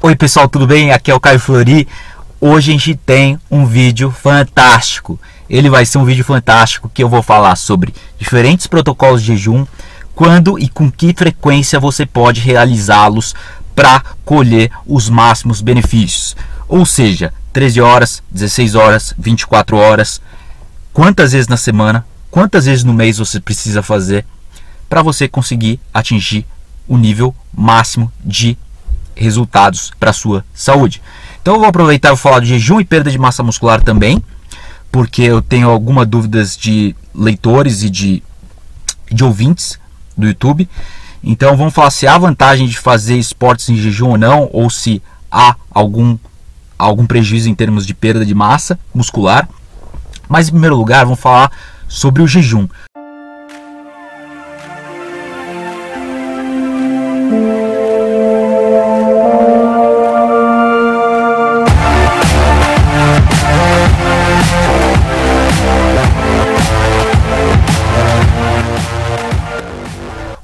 Oi pessoal, tudo bem? Aqui é o Caio Flori. Hoje a gente tem um vídeo fantástico. Ele vai ser um vídeo fantástico que eu vou falar sobre diferentes protocolos de jejum, quando e com que frequência você pode realizá-los para colher os máximos benefícios. Ou seja, 13 horas, 16 horas, 24 horas, quantas vezes na semana, quantas vezes no mês você precisa fazer para você conseguir atingir o nível máximo de resultados para a sua saúde. Então eu vou aproveitar e vou falar de jejum e perda de massa muscular também, porque eu tenho algumas dúvidas de leitores e de ouvintes do YouTube. Então vamos falar se há vantagem de fazer esportes em jejum ou não, ou se há algum prejuízo em termos de perda de massa muscular. Mas em primeiro lugar vamos falar sobre o jejum.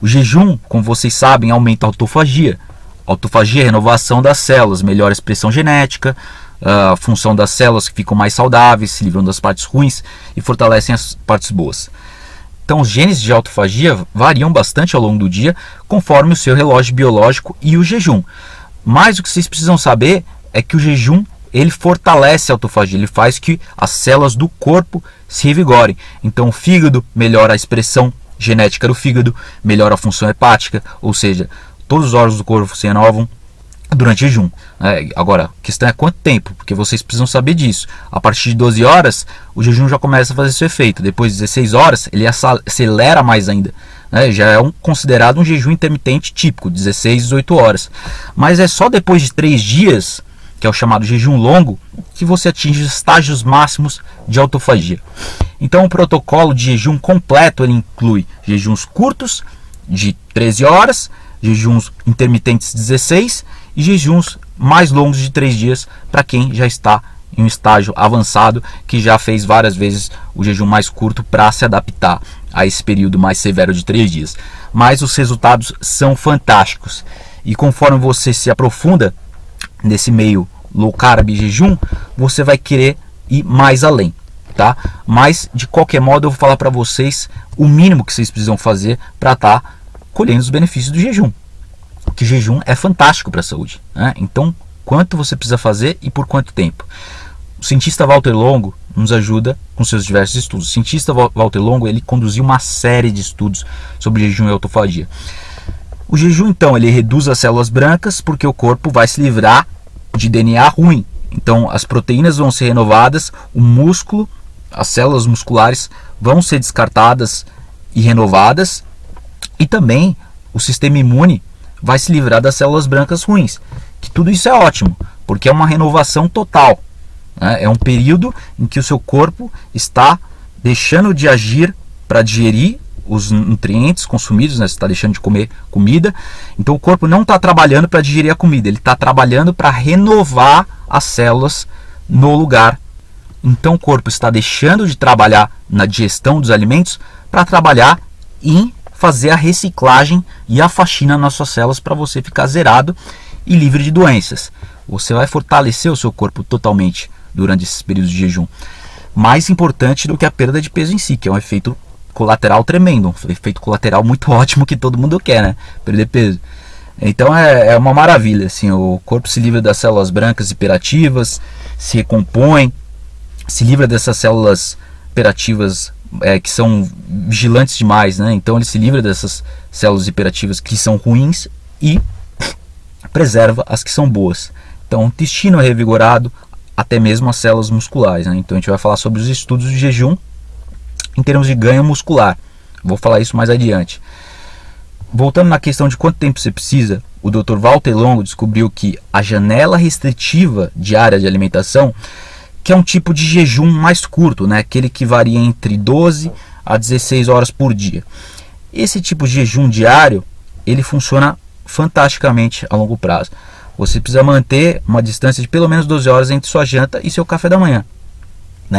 O jejum, como vocês sabem, aumenta a autofagia. Autofagia é a renovação das células, melhora a expressão genética, a função das células que ficam mais saudáveis, se livram das partes ruins e fortalecem as partes boas. Então os genes de autofagia variam bastante ao longo do dia, conforme o seu relógio biológico e o jejum. Mas o que vocês precisam saber é que o jejum ele fortalece a autofagia, ele faz que as células do corpo se revigorem. Então o fígado melhora a expressão genética do fígado, melhora a função hepática, ou seja, todos os órgãos do corpo se renovam durante o jejum. Agora, a questão é quanto tempo, porque vocês precisam saber disso. A partir de 12 horas, o jejum já começa a fazer seu efeito. Depois de 16 horas, ele acelera mais ainda. Já é considerado um jejum intermitente típico, 16, 18 horas. Mas é só depois de 3 dias, que é o chamado jejum longo, que você atinge os estágios máximos de autofagia. Então o protocolo de jejum completo ele inclui jejuns curtos de 13 horas, jejuns intermitentes 16 e jejuns mais longos de 3 dias para quem já está em um estágio avançado, que já fez várias vezes o jejum mais curto para se adaptar a esse período mais severo de 3 dias. Mas os resultados são fantásticos e conforme você se aprofunda nesse meio low carb e jejum, você vai querer ir mais além. Tá? Mas de qualquer modo eu vou falar para vocês o mínimo que vocês precisam fazer para estar colhendo os benefícios do jejum. Que jejum é fantástico para a saúde, né? Então quanto você precisa fazer e por quanto tempo? O cientista Valter Longo nos ajuda com seus diversos estudos. O cientista Valter Longo ele conduziu uma série de estudos sobre jejum e autofagia. O jejum então ele reduz as células brancas porque o corpo vai se livrar de DNA ruim. Então as proteínas vão ser renovadas, o músculo, as células musculares vão ser descartadas e renovadas, e também o sistema imune vai se livrar das células brancas ruins. Que tudo isso é ótimo, porque é uma renovação total, né? É um período em que o seu corpo está deixando de agir para digerir os nutrientes consumidos, né? Você está deixando de comer comida. Então o corpo não está trabalhando para digerir a comida, ele está trabalhando para renovar as células no lugar. Então o corpo está deixando de trabalhar na digestão dos alimentos para trabalhar em fazer a reciclagem e a faxina nas suas células para você ficar zerado e livre de doenças. Você vai fortalecer o seu corpo totalmente durante esses períodos de jejum. Mais importante do que a perda de peso em si, que é um efeito colateral tremendo, um efeito colateral muito ótimo que todo mundo quer, né? Perder peso. Então é uma maravilha, assim, o corpo se livra das células brancas hiperativas, se recompõe, se livra dessas células hiperativas que são vigilantes demais, né? Então ele se livra dessas células hiperativas que são ruins e preserva as que são boas. Então o intestino é revigorado, até mesmo as células musculares, né? Então a gente vai falar sobre os estudos de jejum em termos de ganho muscular. Vou falar isso mais adiante. Voltando na questão de quanto tempo você precisa, o Dr. Valter Longo descobriu que a janela restritiva diária de alimentação, que é um tipo de jejum mais curto, né? Aquele que varia entre 12 a 16 horas por dia. Esse tipo de jejum diário, ele funciona fantasticamente a longo prazo. Você precisa manter uma distância de pelo menos 12 horas entre sua janta e seu café da manhã.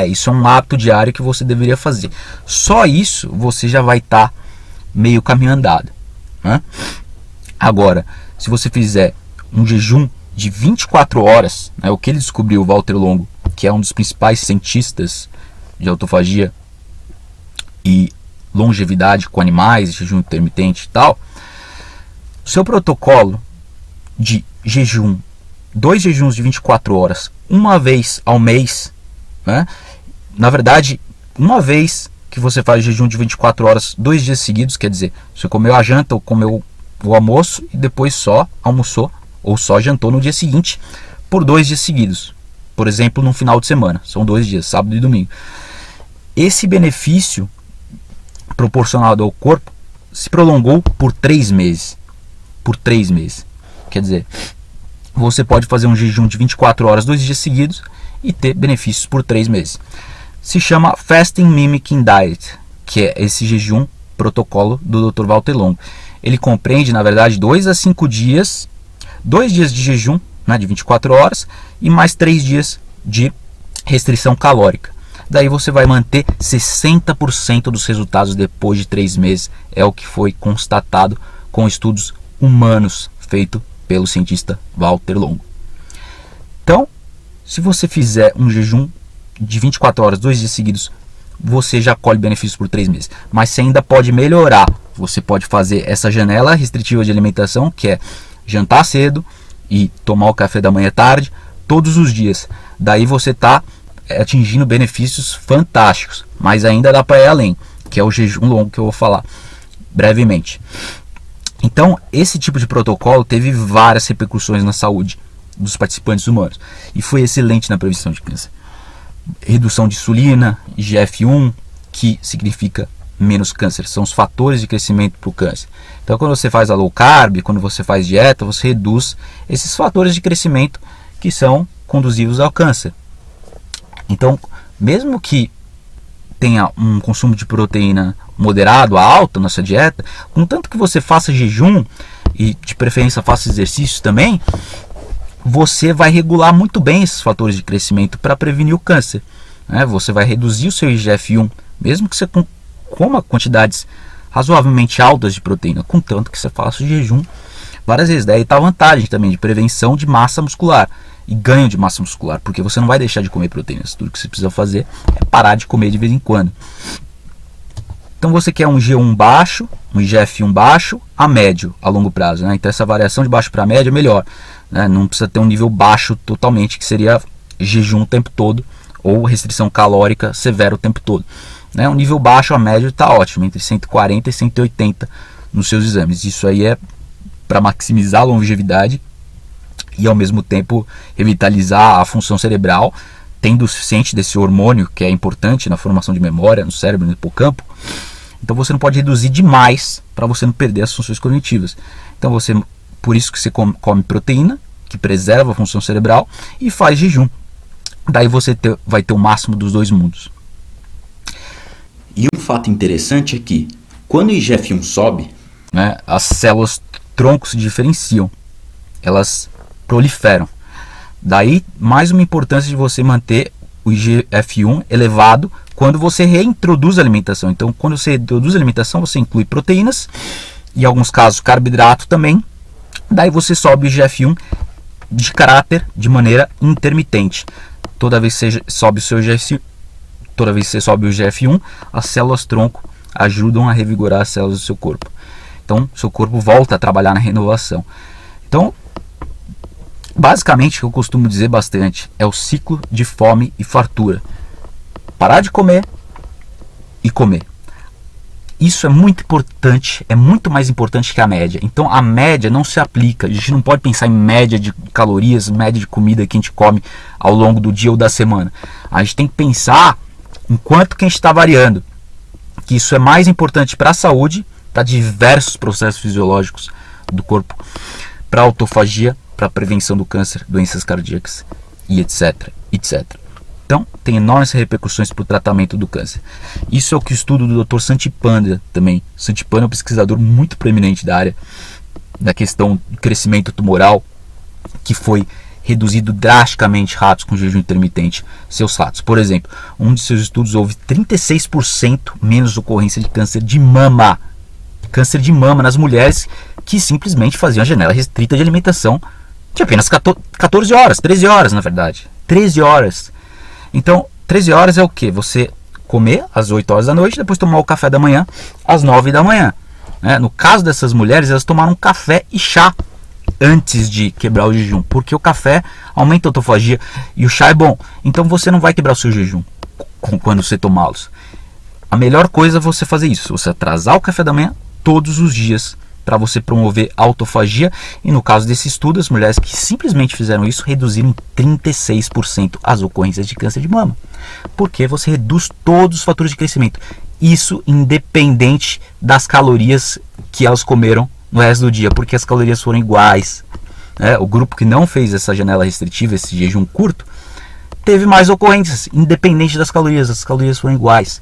Isso é um hábito diário que você deveria fazer. Só isso você já vai estar meio caminho andado, né? Agora, se você fizer um jejum de 24 horas, né, o que ele descobriu, o Walter Longo, que é um dos principais cientistas de autofagia e longevidade com animais, jejum intermitente e tal, o seu protocolo de jejum, 2 jejuns de 24 horas, uma vez ao mês, né, na verdade, uma vez que você faz jejum de 24 horas, 2 dias seguidos, quer dizer, você comeu a janta ou comeu o almoço e depois só almoçou ou só jantou no dia seguinte por 2 dias seguidos. Por exemplo, no final de semana, são 2 dias, sábado e domingo. Esse benefício proporcionado ao corpo se prolongou por 3 meses. Por 3 meses. Quer dizer, você pode fazer um jejum de 24 horas, 2 dias seguidos e ter benefícios por 3 meses. Se chama Fasting Mimicking Diet, que é esse jejum protocolo do Dr. Walter Longo. Ele compreende, na verdade, 2 a 5 dias, 2 dias de jejum, né, de 24 horas, e mais 3 dias de restrição calórica. Daí você vai manter 60% dos resultados depois de 3 meses. É o que foi constatado com estudos humanos feitos pelo cientista Walter Longo. Então, se você fizer um jejum de 24 horas, 2 dias seguidos, você já colhe benefícios por 3 meses. Mas você ainda pode melhorar. Você pode fazer essa janela restritiva de alimentação, que é jantar cedo e tomar o café da manhã tarde, todos os dias. Daí você está atingindo benefícios fantásticos. Mas ainda dá para ir além, que é o jejum longo que eu vou falar brevemente. Então, esse tipo de protocolo teve várias repercussões na saúde dos participantes humanos. E foi excelente na prevenção de câncer. Redução de insulina, IGF-1, que significa menos câncer, são os fatores de crescimento para o câncer. Então, quando você faz a low carb, quando você faz dieta, você reduz esses fatores de crescimento que são conduzivos ao câncer. Então, mesmo que tenha um consumo de proteína moderado a alto na sua dieta, contanto que você faça jejum e de preferência faça exercícios também, você vai regular muito bem esses fatores de crescimento para prevenir o câncer, né? Você vai reduzir o seu IGF-1, mesmo que você coma quantidades razoavelmente altas de proteína, contanto que você faça o jejum várias vezes. Daí está a vantagem também de prevenção de massa muscular e ganho de massa muscular, porque você não vai deixar de comer proteínas. Tudo que você precisa fazer é parar de comer de vez em quando. Então você quer um G1 baixo, um IGF-1 baixo a médio a longo prazo, né? Então essa variação de baixo para médio é melhor, né? Não precisa ter um nível baixo totalmente, que seria jejum o tempo todo ou restrição calórica severa o tempo todo, né? Um nível baixo a médio está ótimo, entre 140 e 180 nos seus exames. Isso aí é para maximizar a longevidade e ao mesmo tempo revitalizar a função cerebral, tendo o suficiente desse hormônio que é importante na formação de memória no cérebro, no hipocampo. Então você não pode reduzir demais para você não perder as funções cognitivas. Então por isso que você come proteína, que preserva a função cerebral, e faz jejum. Daí você vai ter o máximo dos dois mundos. E um fato interessante é que quando o IGF-1 sobe, né, as células tronco se diferenciam, elas proliferam. Daí mais uma importância de você manter o IGF-1 elevado quando você reintroduz a alimentação. Então, quando você introduz a alimentação, você inclui proteínas e, em alguns casos, carboidrato também. Daí você sobe o IGF-1 de caráter de maneira intermitente. Toda vez que você sobe o seu IGF-1, toda vez que você sobe o IGF-1, as células tronco ajudam a revigorar as células do seu corpo. Então, seu corpo volta a trabalhar na renovação. Então, basicamente, o que eu costumo dizer bastante é o ciclo de fome e fartura. Parar de comer e comer. Isso é muito importante, é muito mais importante que a média. Então a média não se aplica. A gente não pode pensar em média de calorias, média de comida que a gente come ao longo do dia ou da semana. A gente tem que pensar em quanto que a gente está variando. Que isso é mais importante para a saúde, para diversos processos fisiológicos do corpo, para a autofagia, para a prevenção do câncer, doenças cardíacas e etc, etc. Então, tem enormes repercussões para o tratamento do câncer. Isso é o que o estudo do Dr. Santipanda também. Santipanda é um pesquisador muito preeminente da área da questão do crescimento tumoral, que foi reduzido drasticamente ratos com jejum intermitente, seus ratos. Por exemplo, um de seus estudos houve 36% menos ocorrência de câncer de mama. Câncer de mama nas mulheres que simplesmente faziam a janela restrita de alimentação de apenas 14 horas, 13 horas na verdade. 13 horas. Então, 13 horas é o que? Você comer às 8 horas da noite, depois tomar o café da manhã às 9 da manhã. Né? No caso dessas mulheres, elas tomaram café e chá antes de quebrar o jejum, porque o café aumenta a autofagia e o chá é bom. Então você não vai quebrar o seu jejum quando você tomá-los. A melhor coisa é você fazer isso, você atrasar o café da manhã todos os dias para você promover a autofagia. E no caso desse estudo, as mulheres que simplesmente fizeram isso reduziram 36% as ocorrências de câncer de mama, porque você reduz todos os fatores de crescimento, isso independente das calorias que elas comeram no resto do dia, porque as calorias foram iguais. O grupo que não fez essa janela restritiva, esse jejum curto, teve mais ocorrências, independente das calorias, as calorias foram iguais.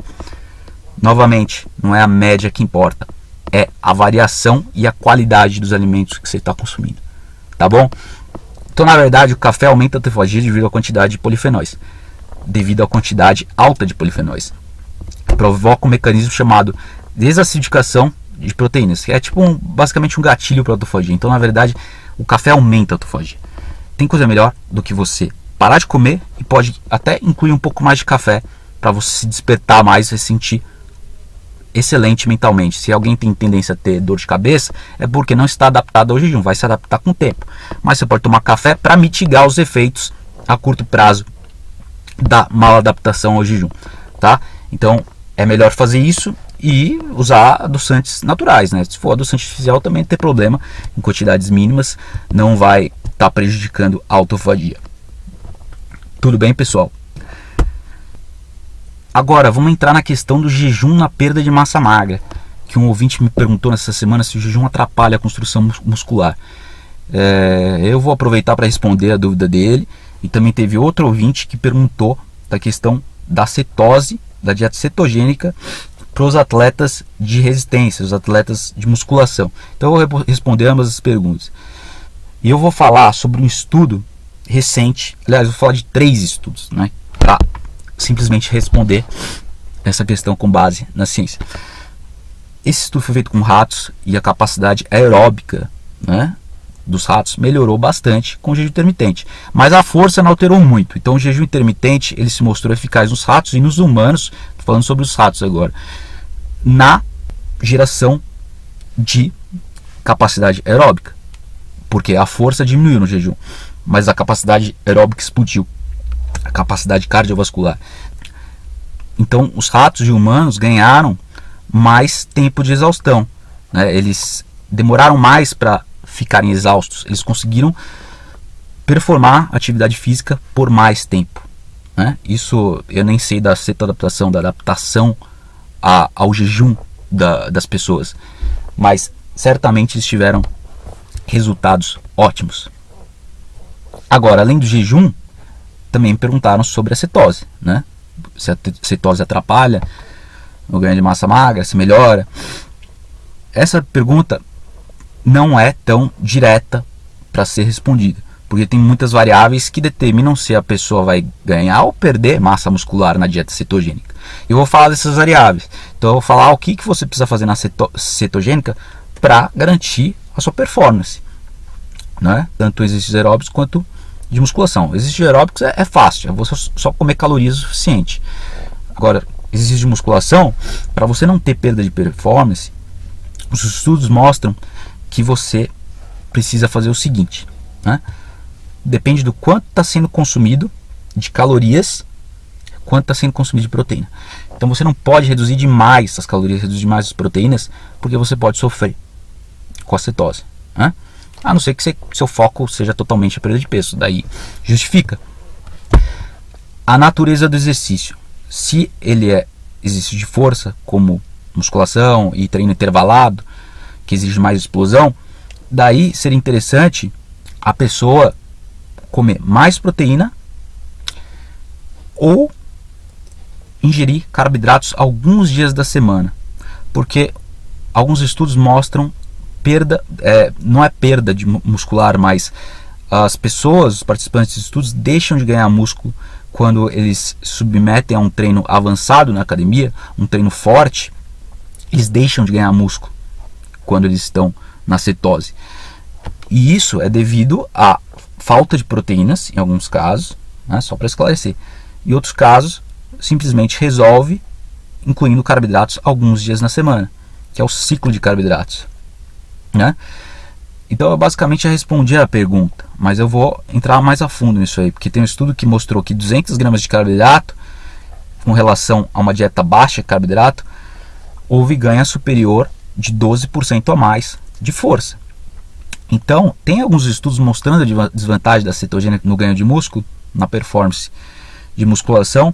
Novamente, não é a média que importa, é a variação e a qualidade dos alimentos que você está consumindo, tá bom? Então, na verdade, o café aumenta a autofagia devido à quantidade de polifenóis, devido à quantidade alta de polifenóis. Provoca um mecanismo chamado desacidificação de proteínas, que é tipo basicamente um gatilho para a autofagia. Então, na verdade, o café aumenta a autofagia. Tem coisa melhor do que você parar de comer e pode até incluir um pouco mais de café para você se despertar mais e se sentir excelente mentalmente. Se alguém tem tendência a ter dor de cabeça, é porque não está adaptado ao jejum, vai se adaptar com o tempo. Mas você pode tomar café para mitigar os efeitos a curto prazo da maladaptação ao jejum, tá? Então é melhor fazer isso e usar adoçantes naturais, né? Se for adoçante artificial também tem problema, em quantidades mínimas não vai estar prejudicando a autofagia. Tudo bem, pessoal? Agora vamos entrar na questão do jejum na perda de massa magra, que um ouvinte me perguntou nessa semana se o jejum atrapalha a construção muscular. Eu vou aproveitar para responder a dúvida dele, e também teve outro ouvinte que perguntou da questão da cetose, da dieta cetogênica para os atletas de resistência, os atletas de musculação. Então eu vou responder ambas as perguntas. E eu vou falar sobre um estudo recente, aliás, eu vou falar de 3 estudos, né, para simplesmente responder essa questão com base na ciência. Esse estudo foi feito com ratos e a capacidade aeróbica, né, dos ratos melhorou bastante com o jejum intermitente, mas a força não alterou muito. Então o jejum intermitente ele se mostrou eficaz nos ratos e nos humanos, falando sobre os ratos agora, na geração de capacidade aeróbica, porque a força diminuiu no jejum, mas a capacidade aeróbica explodiu, a capacidade cardiovascular. Então os ratos e humanos ganharam mais tempo de exaustão, né? Eles demoraram mais para ficarem exaustos, eles conseguiram performar atividade física por mais tempo, né? Isso eu nem sei da cetoadaptação, da adaptação ao jejum das pessoas, mas certamente eles tiveram resultados ótimos. Agora, além do jejum, também me perguntaram sobre a cetose, né? Se a cetose atrapalha o ganho de massa magra, se melhora. Essa pergunta não é tão direta para ser respondida, porque tem muitas variáveis que determinam se a pessoa vai ganhar ou perder massa muscular na dieta cetogênica. Eu vou falar dessas variáveis. Então eu vou falar o que você precisa fazer na cetogênica para garantir a sua performance, né? Tanto exercícios aeróbicos quanto de musculação. Exercícios aeróbicos é fácil, é você só comer calorias o suficiente. Agora, exercício de musculação, para você não ter perda de performance, os estudos mostram que você precisa fazer o seguinte, né? Depende do quanto está sendo consumido de calorias, quanto está sendo consumido de proteína. Então você não pode reduzir demais as calorias, reduzir demais as proteínas, porque você pode sofrer com a cetose, né? A não ser que seu foco seja totalmente a perda de peso, daí justifica. A natureza do exercício, se ele é exercício de força, como musculação e treino intervalado, que exige mais explosão, daí seria interessante a pessoa comer mais proteína ou ingerir carboidratos alguns dias da semana, porque alguns estudos mostram perda, não é perda de muscular, mas as pessoas, os participantes de estudos deixam de ganhar músculo quando eles submetem a um treino avançado na academia, um treino forte, eles deixam de ganhar músculo quando eles estão na cetose. E isso é devido à falta de proteínas, em alguns casos, né, só para esclarecer. Em outros casos, simplesmente resolve incluindo carboidratos alguns dias na semana, que é o ciclo de carboidratos, né? Então eu basicamente já respondi a pergunta, mas eu vou entrar mais a fundo nisso aí, porque tem um estudo que mostrou que 200 gramas de carboidrato, com relação a uma dieta baixa de carboidrato, houve ganho superior de 12% a mais de força. Então, tem alguns estudos mostrando a desvantagem da cetogênica no ganho de músculo, na performance de musculação,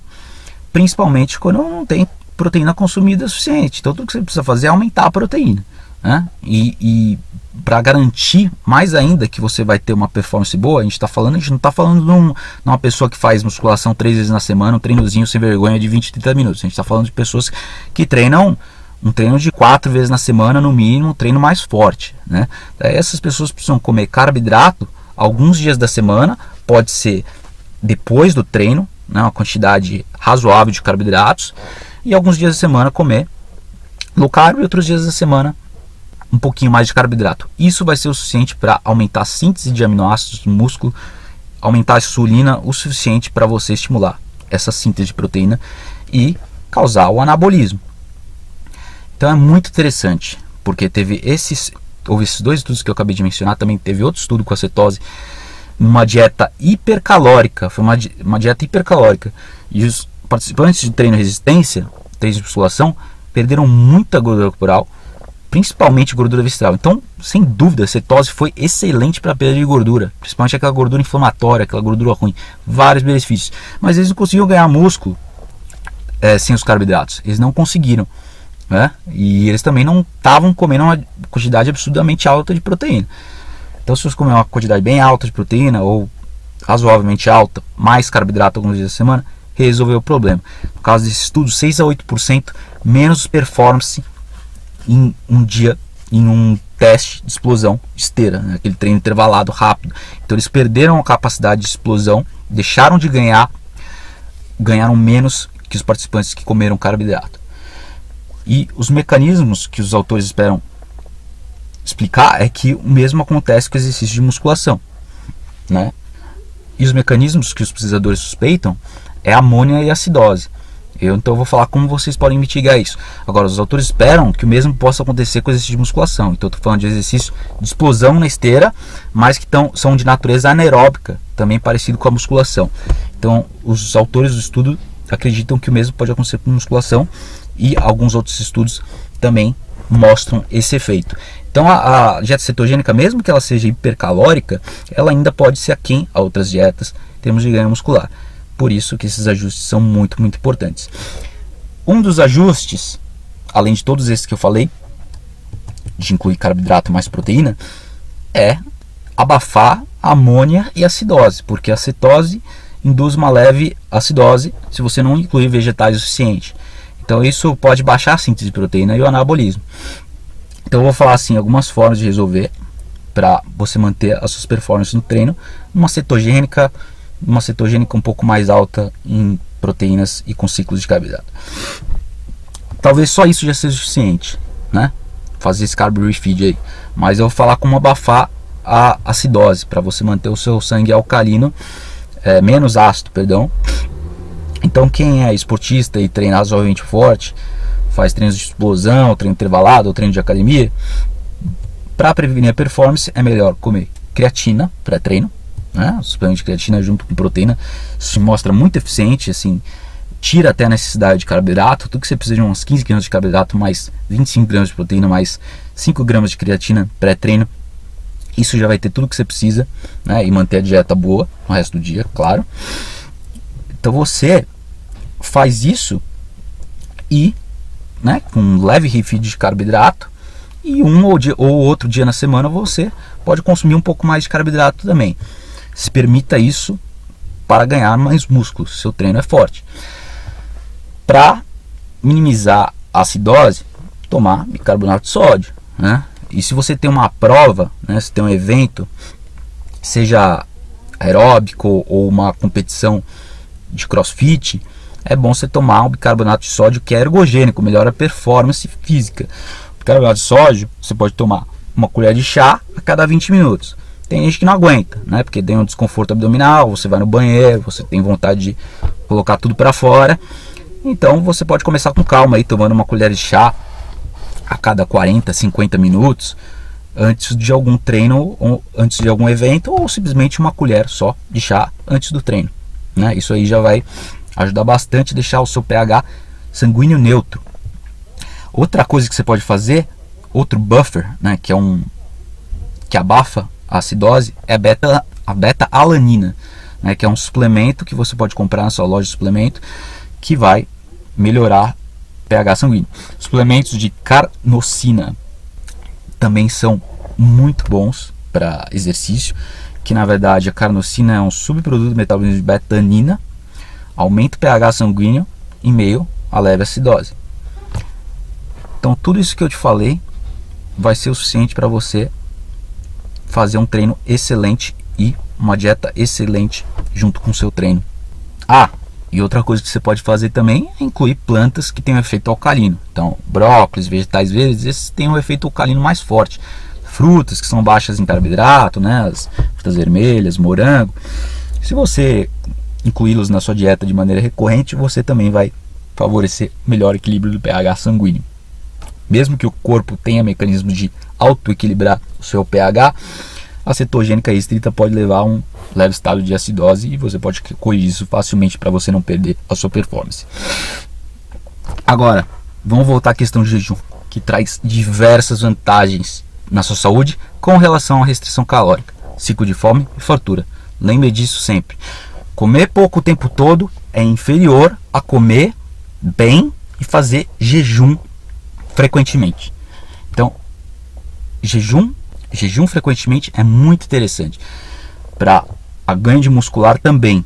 principalmente quando não tem proteína consumida suficiente. Então, tudo que você precisa fazer é aumentar a proteína, né? E para garantir mais ainda que você vai ter uma performance boa, a gente não está falando de uma pessoa que faz musculação 3 vezes na semana, um treinozinho sem vergonha de 20, 30 minutos. A gente está falando de pessoas que treinam um treino de 4 vezes na semana, no mínimo, um treino mais forte, né? Daí essas pessoas precisam comer carboidrato alguns dias da semana, pode ser depois do treino, né, uma quantidade razoável de carboidratos, e alguns dias da semana comer low carb e outros dias da semana um pouquinho mais de carboidrato. Isso vai ser o suficiente para aumentar a síntese de aminoácidos no músculo, aumentar a insulina o suficiente para você estimular essa síntese de proteína e causar o anabolismo. Então é muito interessante, porque houve esses 2 estudos que eu acabei de mencionar, também teve outro estudo com a cetose, numa dieta hipercalórica, foi uma dieta hipercalórica, e os participantes de treino resistência, treino de musculação, perderam muita gordura corporal, principalmente gordura visceral. Então, sem dúvida, a cetose foi excelente para a perda de gordura, principalmente aquela gordura inflamatória, aquela gordura ruim, vários benefícios, mas eles não conseguiam ganhar músculo sem os carboidratos, eles não conseguiram, né? E eles também não estavam comendo uma quantidade absurdamente alta de proteína. Então, se você comer uma quantidade bem alta de proteína, ou razoavelmente alta, mais carboidrato alguns dias da semana, resolveu o problema. No caso desse estudo, 6 a 8% menos performance em um dia, em um teste de explosão de esteira, né? Aquele treino intervalado rápido. Então eles perderam a capacidade de explosão, deixaram de ganhar, ganharam menos que os participantes que comeram carboidrato. E os mecanismos que os autores esperam explicar é que o mesmo acontece com o exercício de musculação, né? E os mecanismos que os pesquisadores suspeitam é a amônia e a acidose. Então eu vou falar como vocês podem mitigar isso. Agora, os autores esperam que o mesmo possa acontecer com o exercício de musculação. Então eu estou falando de exercício de explosão na esteira, mas que são de natureza anaeróbica, também parecido com a musculação. Então os autores do estudo acreditam que o mesmo pode acontecer com musculação, e alguns outros estudos também mostram esse efeito. Então a dieta cetogênica, mesmo que ela seja hipercalórica, ela ainda pode ser aquém a outras dietas em termos de ganho muscular. Por isso que esses ajustes são muito, muito importantes. Um dos ajustes, além de todos esses que eu falei, de incluir carboidrato mais proteína, é abafar a amônia e a acidose, porque a cetose induz uma leve acidose se você não incluir vegetais o suficiente. Então isso pode baixar a síntese de proteína e o anabolismo. Então eu vou falar assim algumas formas de resolver para você manter as suas performances no treino. Uma cetogênica um pouco mais alta em proteínas e com ciclos de carboidrato. Talvez só isso já seja suficiente, né? Fazer esse carb refeed aí. Mas eu vou falar como abafar a acidose para você manter o seu sangue alcalino, menos ácido, perdão. Então quem é esportista e treina razoavelmente forte, faz treinos de explosão, treino intervalado ou treino de academia, para prevenir a performance é melhor comer creatina pré-treino, né? O suplemento de creatina junto com proteína se mostra muito eficiente, assim, tira até a necessidade de carboidrato. Tudo que você precisa de uns 15 gramas de carboidrato, mais 25 gramas de proteína, mais 5 gramas de creatina pré-treino. Isso já vai ter tudo que você precisa, né? E manter a dieta boa no resto do dia, claro. Então você faz isso e, né, com um leve refeed de carboidrato, e um ou outro dia na semana você pode consumir um pouco mais de carboidrato também. Se permita isso para ganhar mais músculo, seu treino é forte. Para minimizar a acidose, tomar bicarbonato de sódio, né? E se você tem uma prova, né, se tem um evento, seja aeróbico ou uma competição de crossfit, é bom você tomar um bicarbonato de sódio que é ergogênico, melhora a performance física. O bicarbonato de sódio você pode tomar uma colher de chá a cada 20 minutos. Tem gente que não aguenta, né? Porque tem um desconforto abdominal, você vai no banheiro, você tem vontade de colocar tudo para fora. Então você pode começar com calma aí, tomando uma colher de chá a cada 40, 50 minutos, antes de algum treino, ou antes de algum evento, ou simplesmente uma colher só de chá antes do treino, né? Isso aí já vai ajudar bastante a deixar o seu pH sanguíneo neutro. Outra coisa que você pode fazer, outro buffer, né, que abafa a acidose, é a beta-alanina, né, que é um suplemento que você pode comprar na sua loja de suplemento, que vai melhorar o pH sanguíneo. Suplementos de carnosina também são muito bons para exercício, que na verdade a carnosina é um subproduto do metabolismo de beta-anina, aumenta o pH sanguíneo em meio à leve acidose. Então tudo isso que eu te falei vai ser o suficiente para você fazer um treino excelente e uma dieta excelente junto com o seu treino. E outra coisa que você pode fazer também é incluir plantas que têm um efeito alcalino. Então, brócolis, vegetais verdes, esses têm um efeito alcalino mais forte. Frutas que são baixas em carboidrato, né? As frutas vermelhas, morango. Se você incluí-los na sua dieta de maneira recorrente, você também vai favorecer melhor equilíbrio do pH sanguíneo. Mesmo que o corpo tenha mecanismo de autoequilibrar o seu pH, a cetogênica restrita pode levar a um leve estado de acidose e você pode corrigir isso facilmente para você não perder a sua performance. Agora, vamos voltar à questão do jejum, que traz diversas vantagens na sua saúde com relação à restrição calórica, ciclo de fome e fartura. Lembre disso sempre. Comer pouco o tempo todo é inferior a comer bem e fazer jejum frequentemente. Então, jejum frequentemente é muito interessante para a ganho muscular também,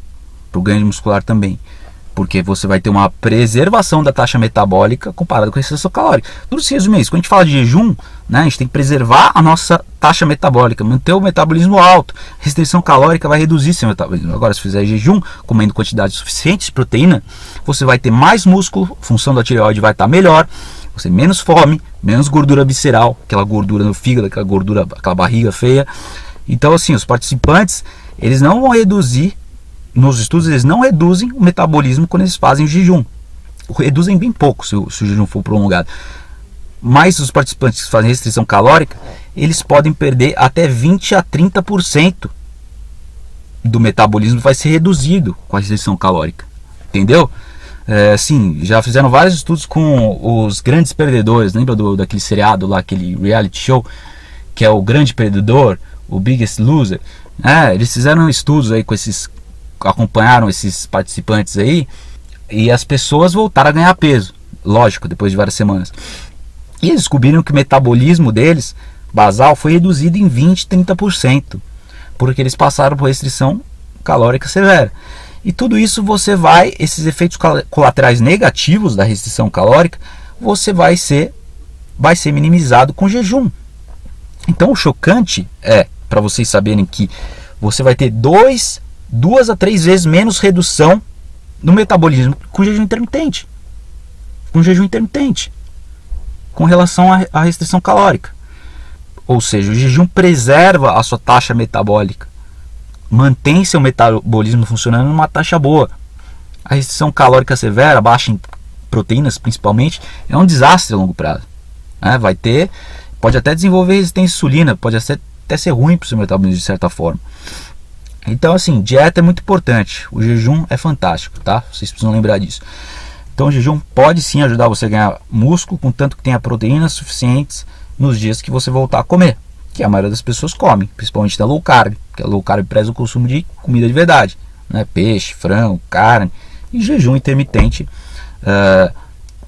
porque você vai ter uma preservação da taxa metabólica comparado com a restrição calórica. Tudo se resume a isso. Quando a gente fala de jejum, né, a gente tem que preservar a nossa taxa metabólica, manter o metabolismo alto. Restrição calórica vai reduzir seu metabolismo. Agora, se fizer jejum, comendo quantidades suficientes de proteína, você vai ter mais músculo, a função da tireoide vai estar melhor, você menos fome, menos gordura visceral, aquela gordura no fígado, aquela barriga feia. Então, assim, os participantes, eles não vão reduzir, nos estudos eles não reduzem o metabolismo quando eles fazem jejum. Reduzem bem pouco se o jejum for prolongado. Mas os participantes que fazem restrição calórica, eles podem perder até 20 a 30% do metabolismo vai ser reduzido com a restrição calórica. Entendeu? Sim, já fizeram vários estudos com os grandes perdedores. Lembra daquele seriado lá, aquele reality show, que é o Grande Perdedor, o Biggest Loser? Eles fizeram estudos aí com acompanharam esses participantes aí, e as pessoas voltaram a ganhar peso, lógico, depois de várias semanas. E eles descobriram que o metabolismo deles, basal, foi reduzido em 20, 30%, porque eles passaram por restrição calórica severa. E tudo isso esses efeitos colaterais negativos da restrição calórica, vai ser minimizado com jejum. Então o chocante é, para vocês saberem que você vai ter 2 a 3 vezes menos redução no metabolismo com jejum intermitente. Com relação à restrição calórica. Ou seja, o jejum preserva a sua taxa metabólica, mantém seu metabolismo funcionando numa taxa boa. A restrição calórica severa, baixa em proteínas principalmente, é um desastre a longo prazo. Pode até desenvolver resistência à insulina, pode até ser ruim para o seu metabolismo de certa forma. Então, assim, dieta é muito importante. O jejum é fantástico, tá? Vocês precisam lembrar disso. Então, o jejum pode sim ajudar você a ganhar músculo, contanto que tenha proteínas suficientes nos dias que você voltar a comer, que a maioria das pessoas come, principalmente da low carb, porque a low carb preza o consumo de comida de verdade, né? Peixe, frango, carne. E jejum intermitente,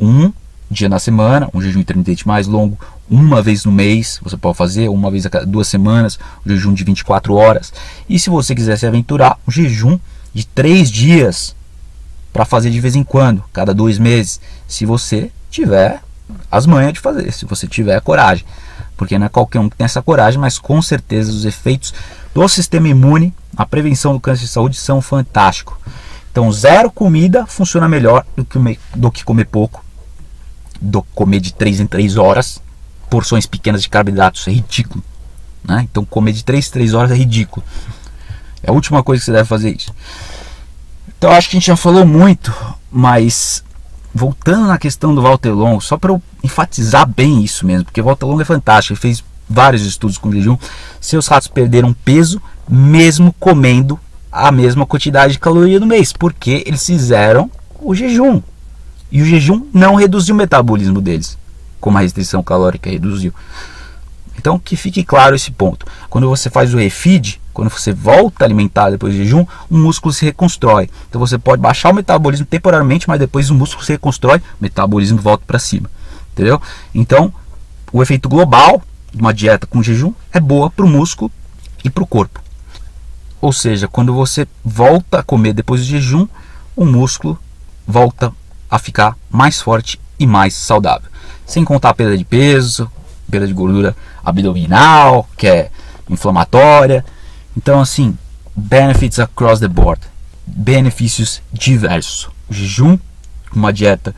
um dia na semana, um jejum intermitente mais longo, uma vez no mês, você pode fazer, uma vez a cada 2 semanas, um jejum de 24 horas. E se você quiser se aventurar, um jejum de 3 dias, para fazer de vez em quando, cada 2 meses, se você tiver as manhas de fazer, se você tiver coragem. Porque não é qualquer um que tem essa coragem, mas com certeza os efeitos do sistema imune, a prevenção do câncer de saúde são fantásticos. Então, zero comida funciona melhor do que comer pouco, do comer de 3 em 3 horas, porções pequenas de carboidratos, é ridículo. né? Então comer de 3 horas é ridículo. É a última coisa que você deve fazer isso. Então acho que a gente já falou muito, mas voltando na questão do Walter Longo, só para eu enfatizar bem isso mesmo, porque o Walter Longo é fantástico, ele fez vários estudos com jejum. Seus ratos perderam peso mesmo comendo a mesma quantidade de caloria no mês, porque eles fizeram o jejum. E o jejum não reduziu o metabolismo deles, como a restrição calórica reduziu. Então que fique claro esse ponto. Quando você faz o refeed, quando você volta a alimentar depois do jejum, o músculo se reconstrói. Então você pode baixar o metabolismo temporariamente, mas depois o músculo se reconstrói, o metabolismo volta para cima. Entendeu? Então o efeito global de uma dieta com jejum é boa para o músculo e para o corpo. Ou seja, quando você volta a comer depois do jejum, o músculo volta a ficar mais forte e mais saudável. Sem contar a perda de peso, perda de gordura abdominal, que é inflamatória. Então assim, benefits across the board. Benefícios diversos. O jejum, uma dieta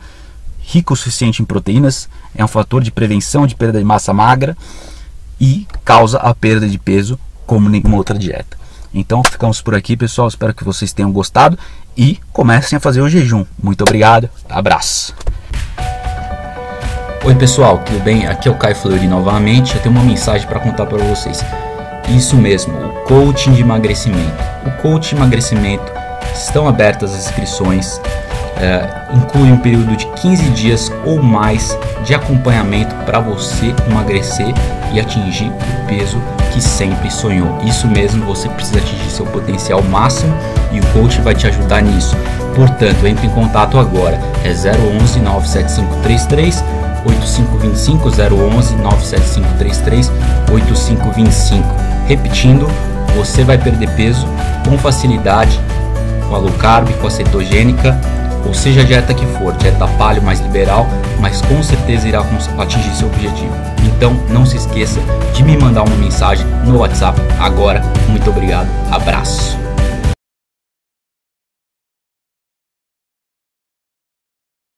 rica o suficiente em proteínas, é um fator de prevenção de perda de massa magra e causa a perda de peso como nenhuma outra dieta. Então ficamos por aqui, pessoal. Espero que vocês tenham gostado e comecem a fazer o jejum. Muito obrigado, abraço. Oi pessoal, tudo bem? Aqui é o Caio Fleury novamente. Eu tenho uma mensagem para contar para vocês. Isso mesmo, o coaching de emagrecimento. O coaching de emagrecimento, estão abertas as inscrições. Inclui um período de 15 dias ou mais de acompanhamento para você emagrecer e atingir o peso que sempre sonhou. Isso mesmo, você precisa atingir seu potencial máximo e o coach vai te ajudar nisso. Portanto, entre em contato agora. É 011 97533 8525, 011 97533 8525. Repetindo, você vai perder peso com facilidade com a low carb, com a cetogênica, ou seja a dieta que for, dieta paleo mais liberal, mas com certeza irá atingir seu objetivo. Então não se esqueça de me mandar uma mensagem no WhatsApp agora. Muito obrigado, abraço.